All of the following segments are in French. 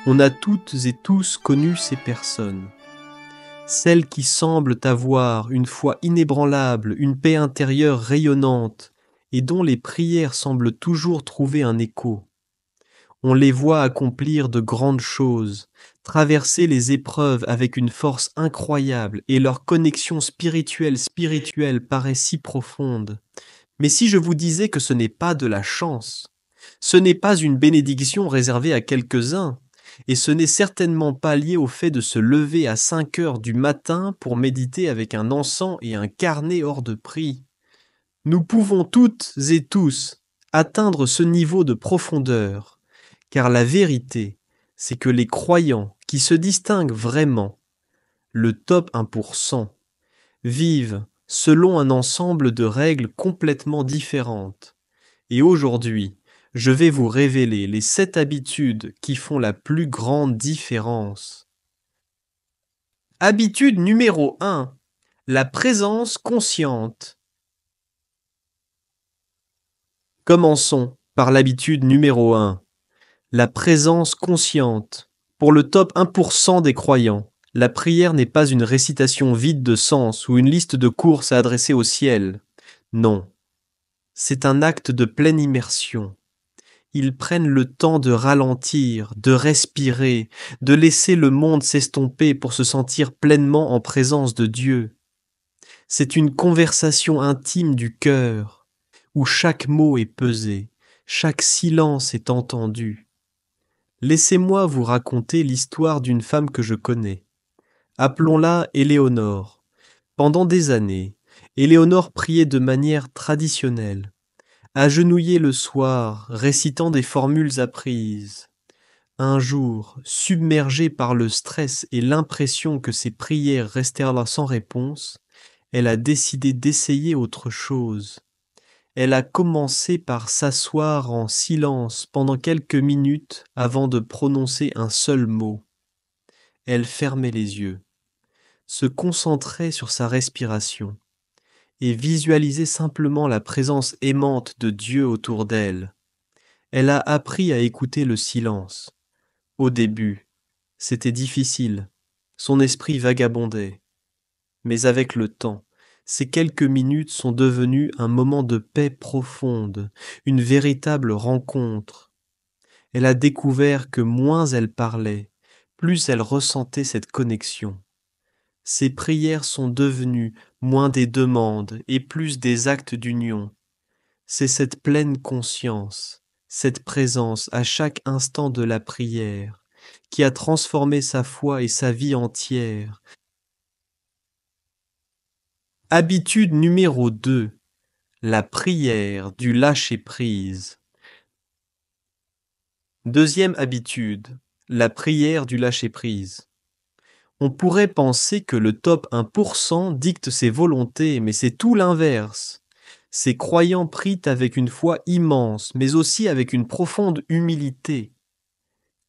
On a toutes et tous connu ces personnes. Celles qui semblent avoir une foi inébranlable, une paix intérieure rayonnante, et dont les prières semblent toujours trouver un écho. On les voit accomplir de grandes choses, traverser les épreuves avec une force incroyable, et leur connexion spirituelle paraît si profonde. Mais si je vous disais que ce n'est pas de la chance, ce n'est pas une bénédiction réservée à quelques-uns, et ce n'est certainement pas lié au fait de se lever à 5 heures du matin pour méditer avec un encens et un carnet hors de prix. Nous pouvons toutes et tous atteindre ce niveau de profondeur, car la vérité, c'est que les croyants qui se distinguent vraiment, le top 1%, vivent selon un ensemble de règles complètement différentes. Et aujourd'hui, je vais vous révéler les 7 habitudes qui font la plus grande différence. Habitude numéro 1. La présence consciente. Commençons par l'habitude numéro 1. La présence consciente. Pour le top 1% des croyants, la prière n'est pas une récitation vide de sens ou une liste de courses à adresser au ciel. Non. C'est un acte de pleine immersion. Ils prennent le temps de ralentir, de respirer, de laisser le monde s'estomper pour se sentir pleinement en présence de Dieu. C'est une conversation intime du cœur, où chaque mot est pesé, chaque silence est entendu. Laissez-moi vous raconter l'histoire d'une femme que je connais. Appelons-la Éléonore. Pendant des années, Éléonore priait de manière traditionnelle. Agenouillée le soir, récitant des formules apprises. Un jour, submergée par le stress et l'impression que ses prières restèrent là sans réponse, elle a décidé d'essayer autre chose. Elle a commencé par s'asseoir en silence pendant quelques minutes avant de prononcer un seul mot. Elle fermait les yeux, se concentrait sur sa respiration et visualisait simplement la présence aimante de Dieu autour d'elle. Elle a appris à écouter le silence. Au début, c'était difficile. Son esprit vagabondait. Mais avec le temps, ces quelques minutes sont devenues un moment de paix profonde, une véritable rencontre. Elle a découvert que moins elle parlait, plus elle ressentait cette connexion. Ses prières sont devenues moins des demandes et plus des actes d'union. C'est cette pleine conscience, cette présence à chaque instant de la prière, qui a transformé sa foi et sa vie entière. Habitude numéro 2. La prière du lâcher-prise. Deuxième habitude, la prière du lâcher-prise. On pourrait penser que le top 1% dicte ses volontés, mais c'est tout l'inverse. Ces croyants prient avec une foi immense, mais aussi avec une profonde humilité.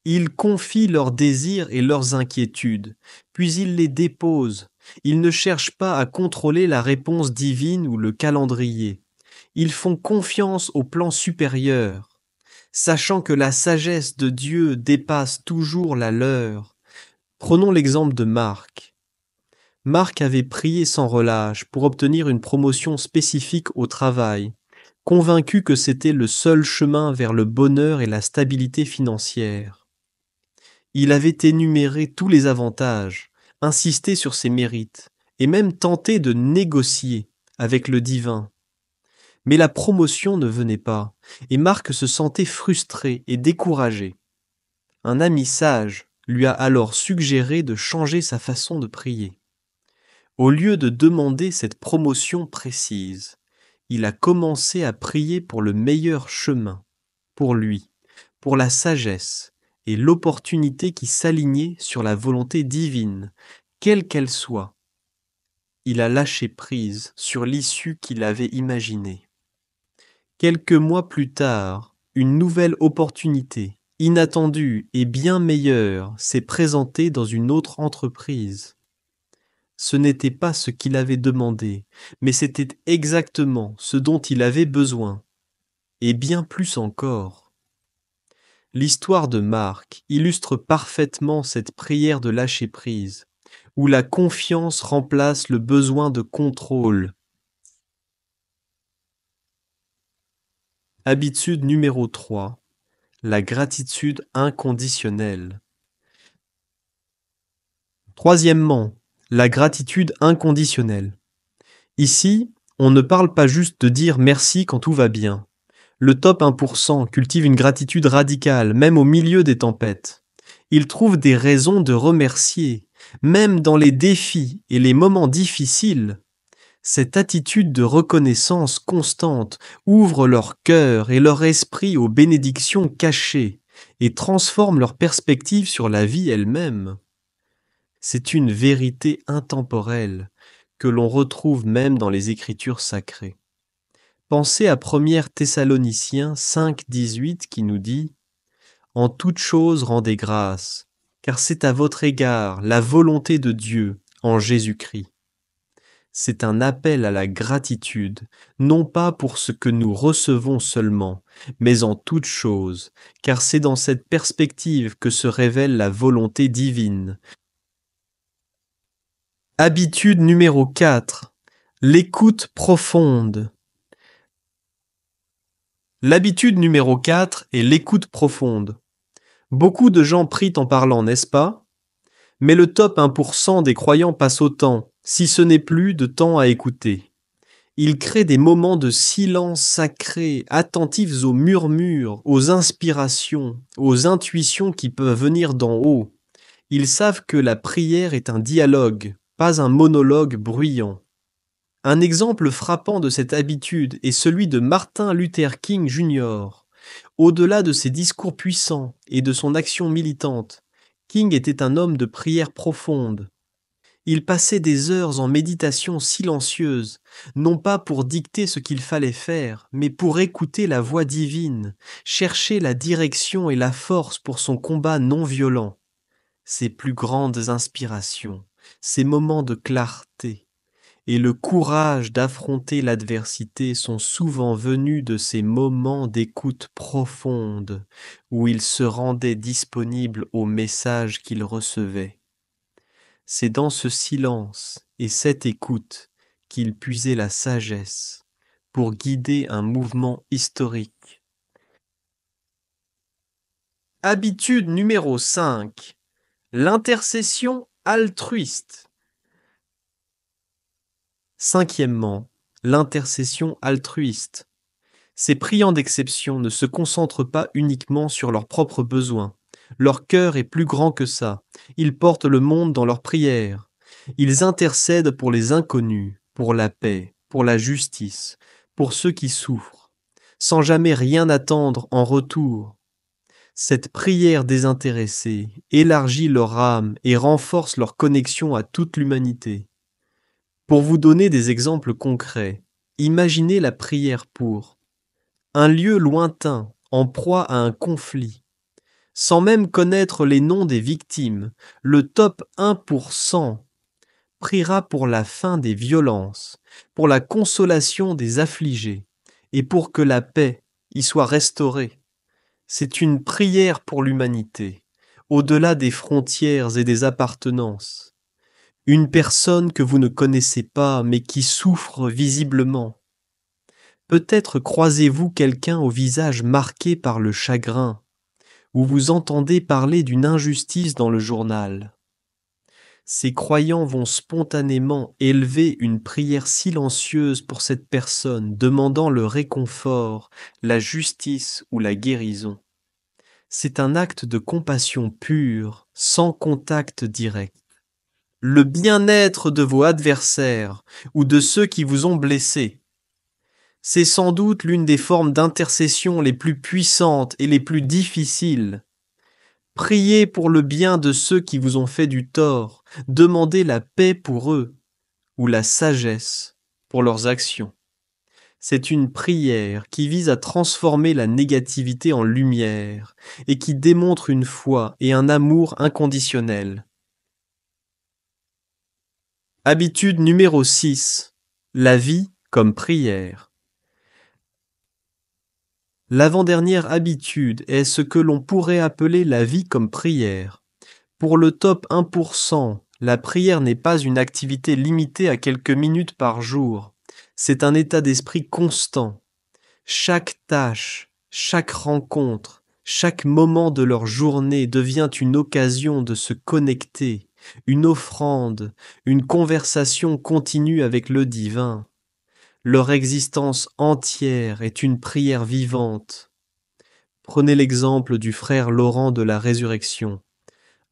Ils confient leurs désirs et leurs inquiétudes, puis ils les déposent. Ils ne cherchent pas à contrôler la réponse divine ou le calendrier. Ils font confiance au plan supérieur, sachant que la sagesse de Dieu dépasse toujours la leur. Prenons l'exemple de Marc. Marc avait prié sans relâche pour obtenir une promotion spécifique au travail, convaincu que c'était le seul chemin vers le bonheur et la stabilité financière. Il avait énuméré tous les avantages, insisté sur ses mérites, et même tenté de négocier avec le divin. Mais la promotion ne venait pas, et Marc se sentait frustré et découragé. Un ami sage lui a alors suggéré de changer sa façon de prier. Au lieu de demander cette promotion précise, il a commencé à prier pour le meilleur chemin, pour lui, pour la sagesse et l'opportunité qui s'alignait sur la volonté divine, quelle qu'elle soit. Il a lâché prise sur l'issue qu'il avait imaginée. Quelques mois plus tard, une nouvelle opportunité, inattendue et bien meilleure, s'est présentée dans une autre entreprise. Ce n'était pas ce qu'il avait demandé, mais c'était exactement ce dont il avait besoin, et bien plus encore. L'histoire de Marc illustre parfaitement cette prière de lâcher-prise, où la confiance remplace le besoin de contrôle. Habitude numéro 3. La gratitude inconditionnelle. Troisièmement, la gratitude inconditionnelle. Ici, on ne parle pas juste de dire merci quand tout va bien. Le top 1% cultive une gratitude radicale, même au milieu des tempêtes. Il trouve des raisons de remercier, même dans les défis et les moments difficiles. Cette attitude de reconnaissance constante ouvre leur cœur et leur esprit aux bénédictions cachées et transforme leur perspective sur la vie elle-même. C'est une vérité intemporelle que l'on retrouve même dans les Écritures sacrées. Pensez à 1 Thessaloniciens 5,18 qui nous dit « En toute chose rendez grâce, car c'est à votre égard la volonté de Dieu en Jésus-Christ. » C'est un appel à la gratitude, non pas pour ce que nous recevons seulement, mais en toute chose, car c'est dans cette perspective que se révèle la volonté divine. Habitude numéro 4. L'écoute profonde. L'habitude numéro 4 est l'écoute profonde. Beaucoup de gens prient en parlant, n'est-ce pas? Mais le top 1% des croyants passe autant, si ce n'est plus, de temps à écouter. Ils créent des moments de silence sacré, attentifs aux murmures, aux inspirations, aux intuitions qui peuvent venir d'en haut. Ils savent que la prière est un dialogue, pas un monologue bruyant. Un exemple frappant de cette habitude est celui de Martin Luther King Jr. Au-delà de ses discours puissants et de son action militante, King était un homme de prière profonde. Il passait des heures en méditation silencieuse, non pas pour dicter ce qu'il fallait faire, mais pour écouter la voix divine, chercher la direction et la force pour son combat non violent. Ses plus grandes inspirations, ses moments de clarté, et le courage d'affronter l'adversité sont souvent venus de ces moments d'écoute profonde où il se rendait disponible au message qu'il recevait. C'est dans ce silence et cette écoute qu'il puisait la sagesse pour guider un mouvement historique. Habitude numéro 5. L'intercession altruiste. Cinquièmement, l'intercession altruiste. Ces priants d'exception ne se concentrent pas uniquement sur leurs propres besoins. Leur cœur est plus grand que ça. Ils portent le monde dans leurs prières. Ils intercèdent pour les inconnus, pour la paix, pour la justice, pour ceux qui souffrent, sans jamais rien attendre en retour. Cette prière désintéressée élargit leur âme et renforce leur connexion à toute l'humanité. Pour vous donner des exemples concrets, imaginez la prière pour un lieu lointain, en proie à un conflit. Sans même connaître les noms des victimes, le top 1% priera pour la fin des violences, pour la consolation des affligés, et pour que la paix y soit restaurée. C'est une prière pour l'humanité, au-delà des frontières et des appartenances. Une personne que vous ne connaissez pas, mais qui souffre visiblement. Peut-être croisez-vous quelqu'un au visage marqué par le chagrin, ou vous entendez parler d'une injustice dans le journal. Ces croyants vont spontanément élever une prière silencieuse pour cette personne, demandant le réconfort, la justice ou la guérison. C'est un acte de compassion pure, sans contact direct. Le bien-être de vos adversaires ou de ceux qui vous ont blessés. C'est sans doute l'une des formes d'intercession les plus puissantes et les plus difficiles. Priez pour le bien de ceux qui vous ont fait du tort, demandez la paix pour eux ou la sagesse pour leurs actions. C'est une prière qui vise à transformer la négativité en lumière et qui démontre une foi et un amour inconditionnel. Habitude numéro 6. La vie comme prière. L'avant-dernière habitude est ce que l'on pourrait appeler la vie comme prière. Pour le top 1%, la prière n'est pas une activité limitée à quelques minutes par jour. C'est un état d'esprit constant. Chaque tâche, chaque rencontre, chaque moment de leur journée devient une occasion de se connecter, une offrande, une conversation continue avec le divin. Leur existence entière est une prière vivante. Prenez l'exemple du frère Laurent de la Résurrection,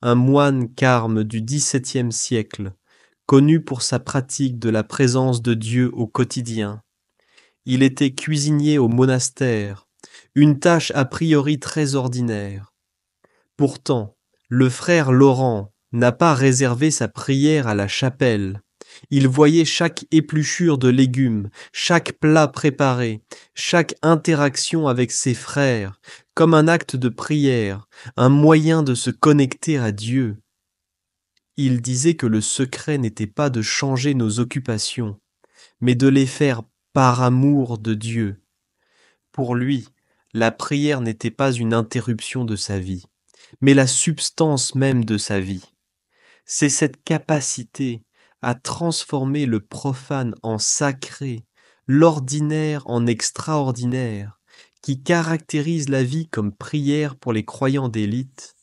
un moine carme du XVIIe siècle, connu pour sa pratique de la présence de Dieu au quotidien. Il était cuisinier au monastère, une tâche a priori très ordinaire. Pourtant, le frère Laurent n'a pas réservé sa prière à la chapelle. Il voyait chaque épluchure de légumes, chaque plat préparé, chaque interaction avec ses frères, comme un acte de prière, un moyen de se connecter à Dieu. Il disait que le secret n'était pas de changer nos occupations, mais de les faire par amour de Dieu. Pour lui, la prière n'était pas une interruption de sa vie, mais la substance même de sa vie. C'est cette capacité à transformer le profane en sacré, l'ordinaire en extraordinaire, qui caractérise la vie comme prière pour les croyants d'élite.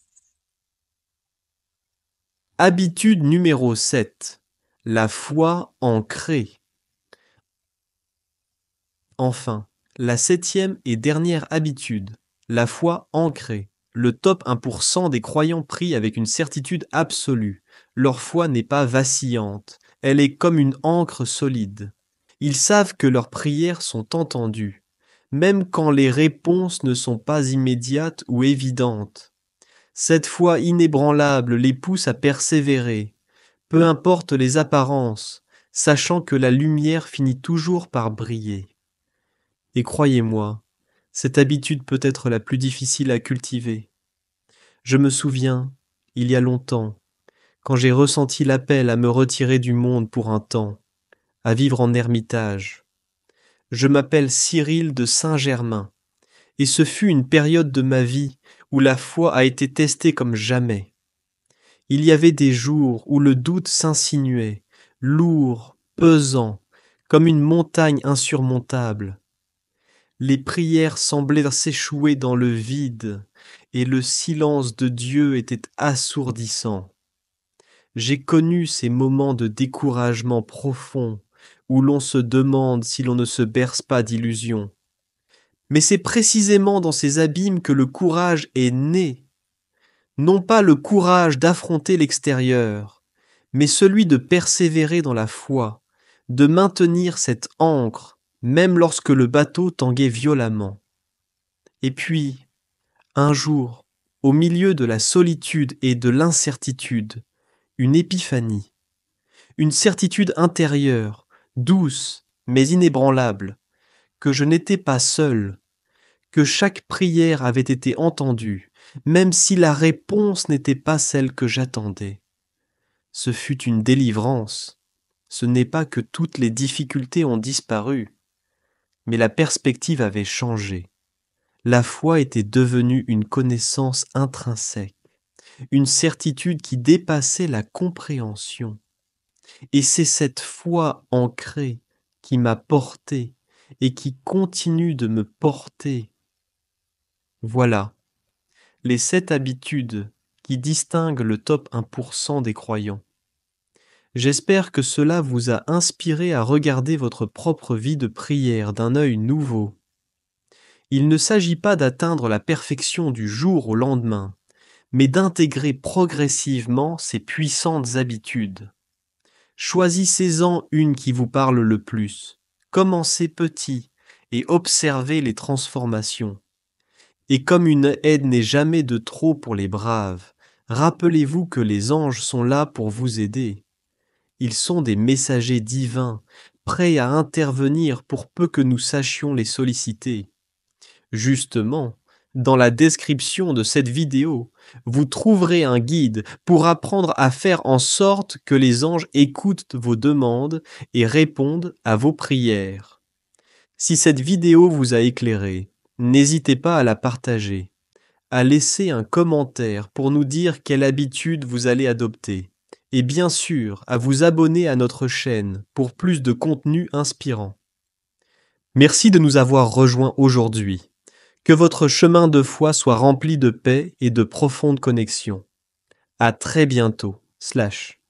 Habitude numéro 7. La foi ancrée. Enfin, la 7e et dernière habitude, la foi ancrée. Le top 1% des croyants prient avec une certitude absolue. Leur foi n'est pas vacillante, elle est comme une ancre solide. Ils savent que leurs prières sont entendues, même quand les réponses ne sont pas immédiates ou évidentes. Cette foi inébranlable les pousse à persévérer, peu importe les apparences, sachant que la lumière finit toujours par briller. Et croyez-moi, cette habitude peut être la plus difficile à cultiver. Je me souviens, il y a longtemps, quand j'ai ressenti l'appel à me retirer du monde pour un temps, à vivre en ermitage. Je m'appelle Cyril de Saint-Germain, et ce fut une période de ma vie où la foi a été testée comme jamais. Il y avait des jours où le doute s'insinuait, lourd, pesant, comme une montagne insurmontable. Les prières semblaient s'échouer dans le vide, et le silence de Dieu était assourdissant. J'ai connu ces moments de découragement profond, où l'on se demande si l'on ne se berce pas d'illusions. Mais c'est précisément dans ces abîmes que le courage est né. Non pas le courage d'affronter l'extérieur, mais celui de persévérer dans la foi, de maintenir cette ancre, même lorsque le bateau tanguait violemment. Et puis, un jour, au milieu de la solitude et de l'incertitude, une épiphanie, une certitude intérieure, douce mais inébranlable, que je n'étais pas seul, que chaque prière avait été entendue, même si la réponse n'était pas celle que j'attendais. Ce fut une délivrance. Ce n'est pas que toutes les difficultés ont disparu, mais la perspective avait changé. La foi était devenue une connaissance intrinsèque, une certitude qui dépassait la compréhension. Et c'est cette foi ancrée qui m'a porté et qui continue de me porter. Voilà, les 7 habitudes qui distinguent le top 1% des croyants. J'espère que cela vous a inspiré à regarder votre propre vie de prière d'un œil nouveau. Il ne s'agit pas d'atteindre la perfection du jour au lendemain, mais d'intégrer progressivement ces puissantes habitudes. Choisissez-en une qui vous parle le plus. Commencez petit et observez les transformations. Et comme une aide n'est jamais de trop pour les braves, rappelez-vous que les anges sont là pour vous aider. Ils sont des messagers divins, prêts à intervenir pour peu que nous sachions les solliciter. Justement, dans la description de cette vidéo, vous trouverez un guide pour apprendre à faire en sorte que les anges écoutent vos demandes et répondent à vos prières. Si cette vidéo vous a éclairé, N'hésitez pas à la partager, à laisser un commentaire pour nous dire quelle habitude vous allez adopter, et bien sûr à vous abonner à notre chaîne pour plus de contenu inspirant. Merci de nous avoir rejoints aujourd'hui. Que votre chemin de foi soit rempli de paix et de profonde connexion. À très bientôt. /